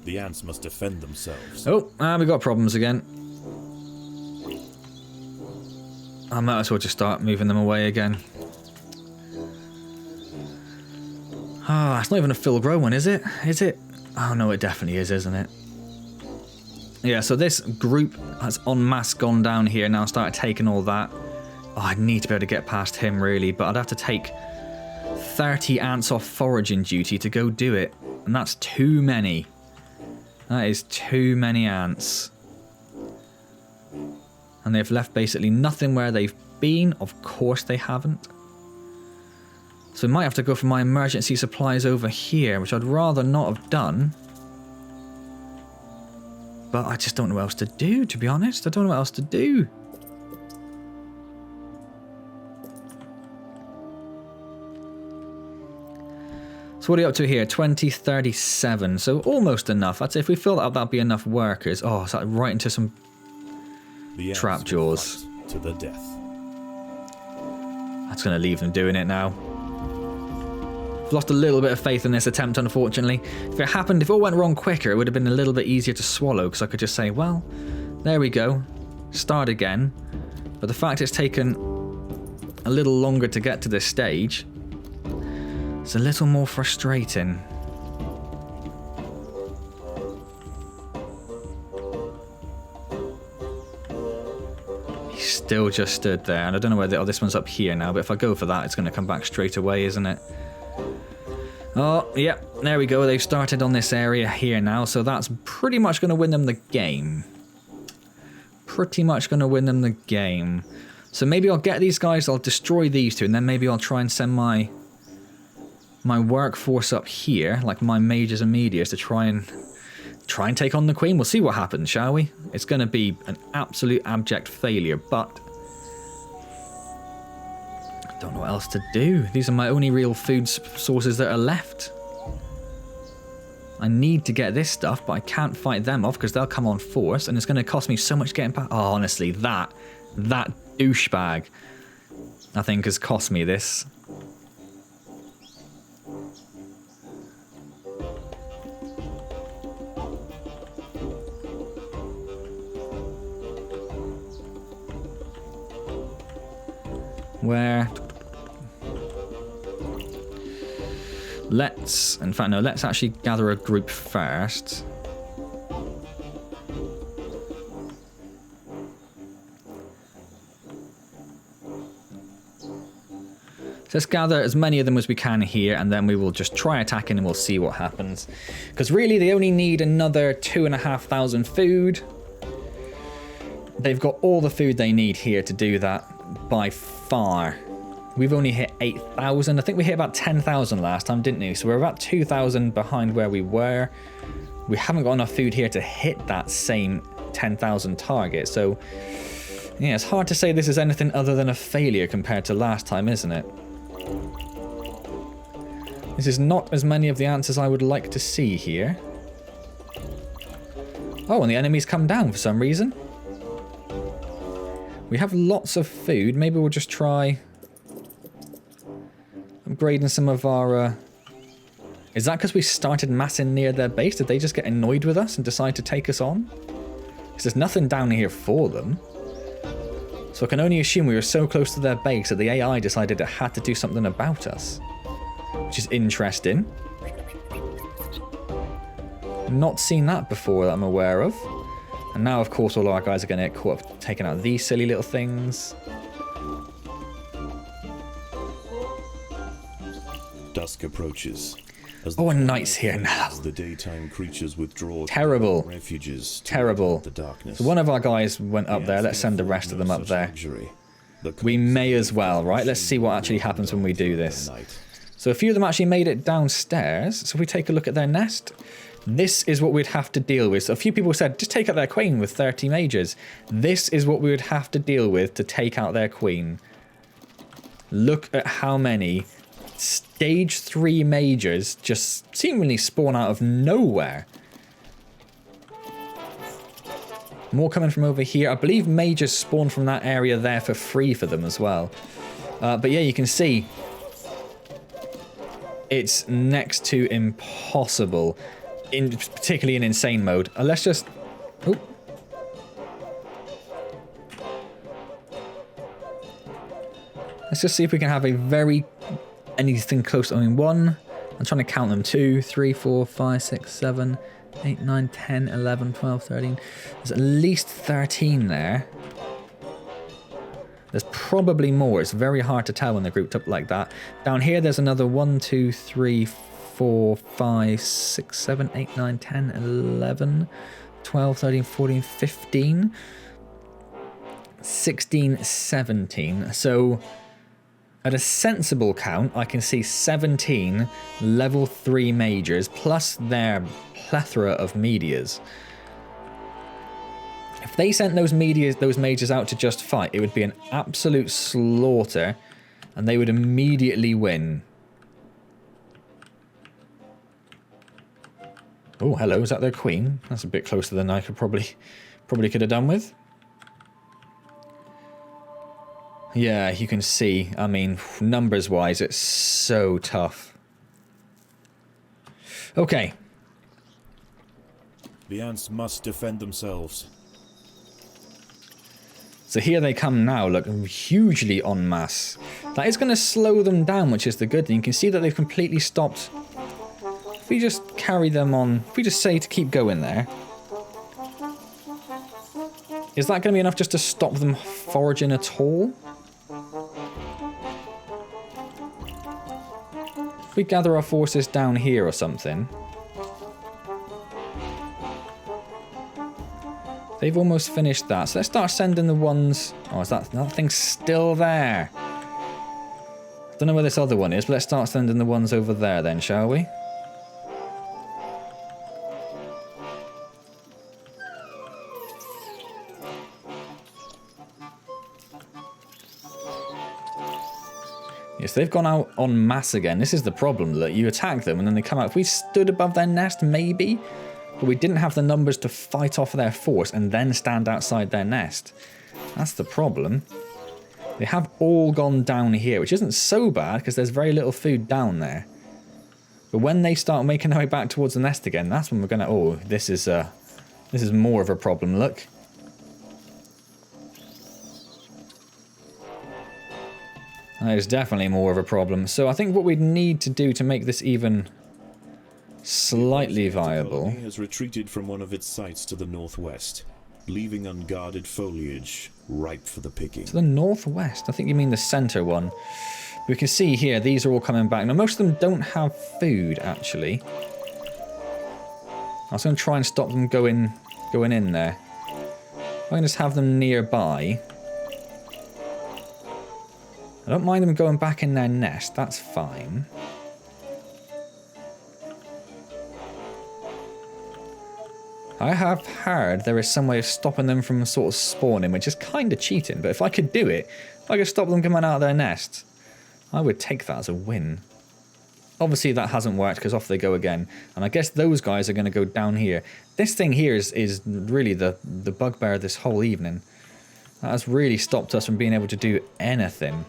The ants must defend themselves. Oh, we got problems again. I might as well just start moving them away again. Ah, it's not even a full grown one, is it? Is it? Oh no, it definitely is, isn't it? Yeah, so this group has en masse gone down here now, started taking all that. Oh, I need to be able to get past him, really, but I'd have to take 30 ants off foraging duty to go do it. And that's too many. That is too many ants. And they've left basically nothing where they've been. Of course they haven't. So we might have to go for my emergency supplies over here, which I'd rather not have done. But I just don't know what else to do, to be honest. I don't know what else to do. So what are you up to here? 2037. So almost enough. I'd say if we fill that up, that'd be enough workers. Oh, is that right into some trap jaws? To the death. That's going to leave them doing it now. I've lost a little bit of faith in this attempt, unfortunately. If it happened, if it all went wrong quicker, it would have been a little bit easier to swallow, because I could just say, well, there we go. Start again. But the fact it's taken a little longer to get to this stage, it's a little more frustrating. He still just stood there, and I don't know where this one's up here now, but if I go for that, it's going to come back straight away, isn't it? Oh, yep, there we go. They've started on this area here now, so that's pretty much going to win them the game. Pretty much going to win them the game. So maybe I'll get these guys, I'll destroy these two, and then maybe I'll try and send my workforce up here, like my mages and medias, to try and take on the queen. We'll see what happens, shall we? It's going to be an absolute abject failure, but I don't know what else to do. These are my only real food sources that are left. I need to get this stuff, but I can't fight them off because they'll come on force, and it's going to cost me so much getting back. Oh, honestly, that douchebag, I think, has cost me this. Where? In fact, no, let's actually gather a group first. So let's gather as many of them as we can here, and then we will just try attacking and we'll see what happens. Because really, they only need another 2,500 food. They've got all the food they need here to do that by far. We've only hit 8,000. I think we hit about 10,000 last time, didn't we? So we're about 2,000 behind where we were. We haven't got enough food here to hit that same 10,000 target. So, yeah, it's hard to say this is anything other than a failure compared to last time, isn't it? This is not as many of the ants as I would like to see here. Oh, and the enemies come down for some reason. We have lots of food. Maybe we'll just try upgrading some of our... Is that because we started massing near their base? Did they just get annoyed with us and decide to take us on? Because there's nothing down here for them. So I can only assume we were so close to their base that the AI decided it had to do something about us. Which is interesting. Not seen that before that I'm aware of. And now, of course, all our guys are going to get caught up taking out these silly little things. Dusk approaches. Oh, a knight's here now. The daytime creatures withdraw. Terrible. Refuges. Terrible. The darkness. So one of our guys went up there. Let's send the rest of them up there. We may as well, right? Let's see what actually happens when we do this. So a few of them actually made it downstairs. So if we take a look at their nest, this is what we'd have to deal with. So a few people said, just take out their queen with 30 mages. This is what we would have to deal with to take out their queen. Look at how many stage 3 mages just seemingly spawn out of nowhere. More coming from over here. I believe mages spawn from that area there for free for them as well. But yeah, you can see it's next to impossible, particularly in insane mode. Let's just... Oh. Let's just see if we can have a very... anything close. I mean, 1... I'm trying to count them. 2, 3, 4, 5, 6, 7, 8, 9, 10, 11, 12, 13. There's at least 13 there. There's probably more. It's very hard to tell when they're grouped up like that. Down here, there's another 1, 2, 3, 4, 5, 6, 7, 8, 9, 10, 11, 12, 13, 14, 15, 16, 17. So at a sensible count, I can see 17 level 3 majors plus their plethora of medias. If they sent those majors out to just fight, it would be an absolute slaughter, and they would immediately win. Oh, hello, is that their queen? That's a bit closer than I could probably could have done with. Yeah, you can see, I mean, numbers-wise, it's so tough. Okay. The ants must defend themselves. So here they come now, look, hugely en masse. That is going to slow them down, which is the good thing. You can see that they've completely stopped. If we just carry them on, if we just say to keep going there. Is that going to be enough just to stop them foraging at all? If we gather our forces down here or something. They've almost finished that, so let's start sending the ones... Oh, is that thing's still there? Don't know where this other one is, but let's start sending the ones over there then, shall we? Yes, they've gone out en masse again. This is the problem, that you attack them and then they come out. If we stood above their nest, maybe... But we didn't have the numbers to fight off their force and then stand outside their nest. That's the problem. They have all gone down here, which isn't so bad because there's very little food down there. But when they start making their way back towards the nest again, that's when we're going to... Oh, this is more of a problem, look. That is definitely more of a problem. So I think what we'd need to do to make this even... slightly viable. Has retreated from one of its sites to the northwest, leaving unguarded foliage ripe for the picking. To the northwest? I think you mean the center one. We can see here, these are all coming back. Now, most of them don't have food, actually. I was going to try and stop them going in there. I can just have them nearby. I don't mind them going back in their nest, that's fine. I have heard there is some way of stopping them from sort of spawning, which is kind of cheating, but if I could do it, if I could stop them coming out of their nest, I would take that as a win. Obviously that hasn't worked because off they go again, and I guess those guys are going to go down here. This thing here is really the bugbear of this whole evening. That has really stopped us from being able to do anything.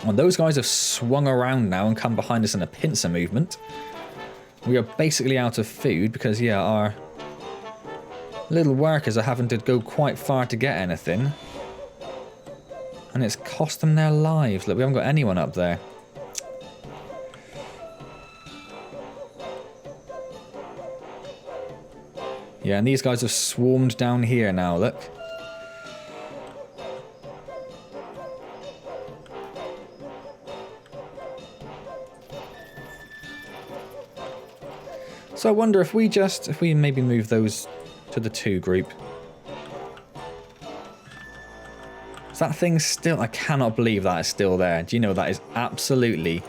Well, those guys have swung around now and come behind us in a pincer movement. We are basically out of food because, yeah, our little workers are having to go quite far to get anything. And it's cost them their lives. Look, we haven't got anyone up there. Yeah, and these guys have swarmed down here now, look. So I wonder if we maybe move those to the 2 group. Is that thing still... I cannot believe that is still there. Do you know, that is absolutely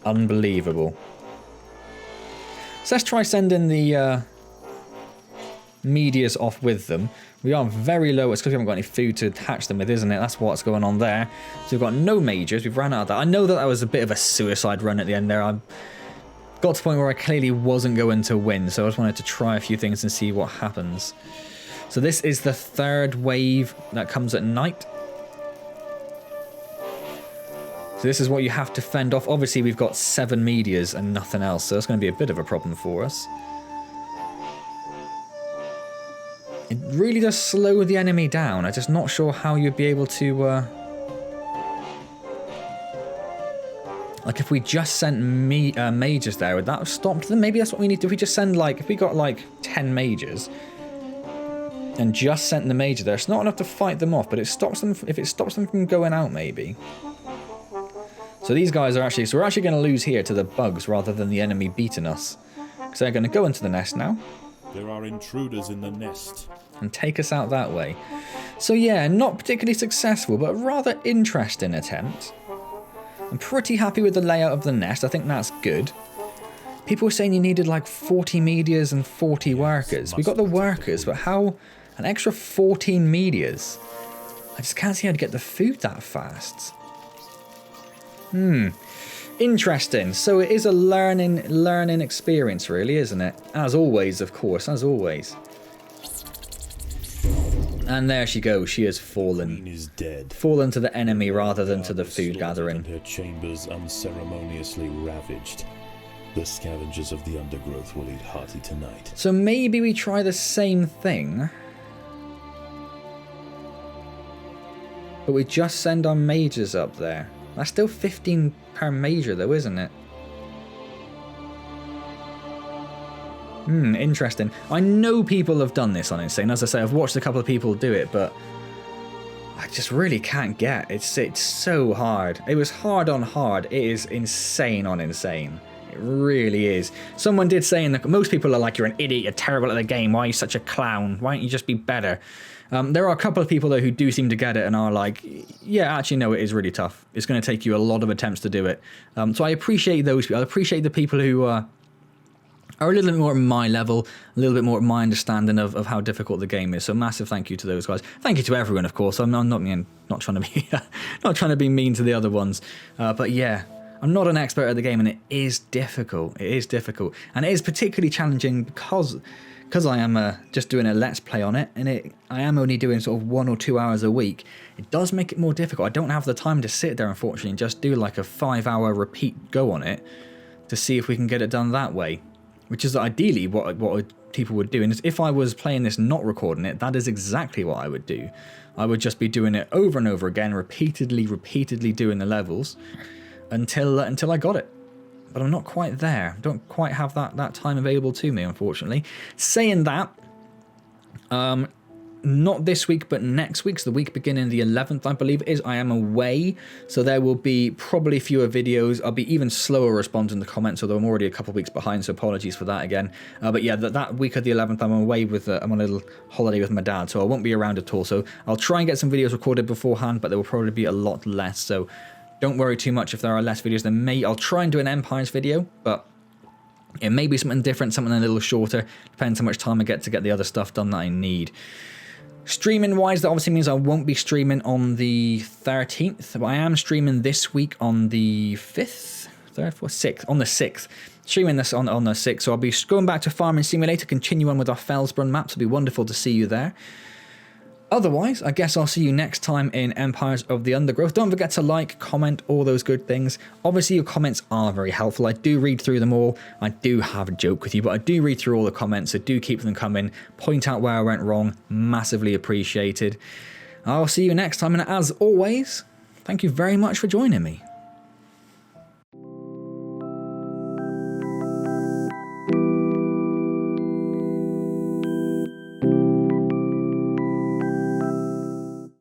unbelievable. So let's try sending the medias off with them. We are very low. It's because we haven't got any food to hatch them with, isn't it? That's what's going on there. So we've got no majors. We've ran out of that. I know that was a bit of a suicide run at the end there. I got to the point where I clearly wasn't going to win, so I just wanted to try a few things and see what happens. So this is the 3rd wave that comes at night. So this is what you have to fend off. Obviously we've got 7 medias and nothing else, so that's going to be a bit of a problem for us. It really does slow the enemy down. I'm just not sure how you'd be able to... Like, if we just sent majors there, would that have stopped them? Maybe that's what we need to... If we just send, like... If we got, like, 10 majors... and just sent the major there. It's not enough to fight them off, but it stops them. If it stops them from going out, maybe. So these guys are actually... So we're actually going to lose here to the bugs rather than the enemy beating us. Because they're going to go into the nest now. There are intruders in the nest. And take us out that way. So yeah, not particularly successful, but a rather interesting attempt. I'm pretty happy with the layout of the nest. I think that's good. People were saying you needed like 40 medias and 40 workers. We got the workers, but how... An extra 14 medias? I just can't see how to get the food that fast. Interesting. So it is a learning experience, really, isn't it? As always, of course, as always. And there she goes. She has fallen. Queen is dead. Fallen to the enemy rather than to the food gathering. And her chambers unceremoniously ravaged. The scavengers of the undergrowth will eat hearty tonight. So maybe we try the same thing. But we just send our mages up there. That's still 15 per major though, isn't it? Interesting. I know people have done this on Insane. As I say, I've watched a couple of people do it, but I just really can't get. It's so hard. It was hard on hard. It is insane on Insane. It really is. Someone did say in the... Most people are like, you're an idiot, you're terrible at the game, why are you such a clown? Why don't you just be better? There are a couple of people though who do seem to get it and are like, yeah, actually no, it is really tough. It's going to take you a lot of attempts to do it. So I appreciate those people. I appreciate the people who are a little bit more at my level, a little bit more at my understanding of how difficult the game is. So massive thank you to those guys. Thank you to everyone, of course. I'm not trying to be not trying to be mean to the other ones, but yeah. I'm not an expert at the game, and it is difficult. It is difficult, and it is particularly challenging because I am just doing a Let's Play on it, and I am only doing sort of 1 or 2 hours a week. It does make it more difficult. I don't have the time to sit there, unfortunately, and just do like a 5-hour repeat go on it to see if we can get it done that way, which is ideally what people would do. And if I was playing this not recording it, that is exactly what I would do. I would just be doing it over and over again, repeatedly doing the levels until I got it. But I'm not quite there. I don't quite have that time available to me, unfortunately. Saying that, not this week, but next week, so the week beginning the 11th, I believe it is, I am away. So there will be probably fewer videos. I'll be even slower responding to comments, although I'm already a couple of weeks behind, so apologies for that again. But yeah, that week of the 11th, I'm away with, I'm on a little holiday with my dad, so I won't be around at all. So I'll try and get some videos recorded beforehand, but there will probably be a lot less, so don't worry too much if there are less videos than me. I'll try and do an Empires video, but it may be something different, something a little shorter. Depends how much time I get to get the other stuff done that I need. Streaming wise, that obviously means I won't be streaming on the 13th, but I am streaming this week on the 5th, 3rd, 4th, 6th, on the 6th. Streaming this on the 6th, so I'll be going back to Farming Simulator, continue on with our Felsbrunn maps. It'll be wonderful to see you there. Otherwise, I guess I'll see you next time in Empires of the Undergrowth. Don't forget to like, comment, all those good things. Obviously, your comments are very helpful. I do read through them all. I do have a joke with you, but I do read through all the comments, so do keep them coming. Point out where I went wrong. Massively appreciated. I'll see you next time, and as always, thank you very much for joining me.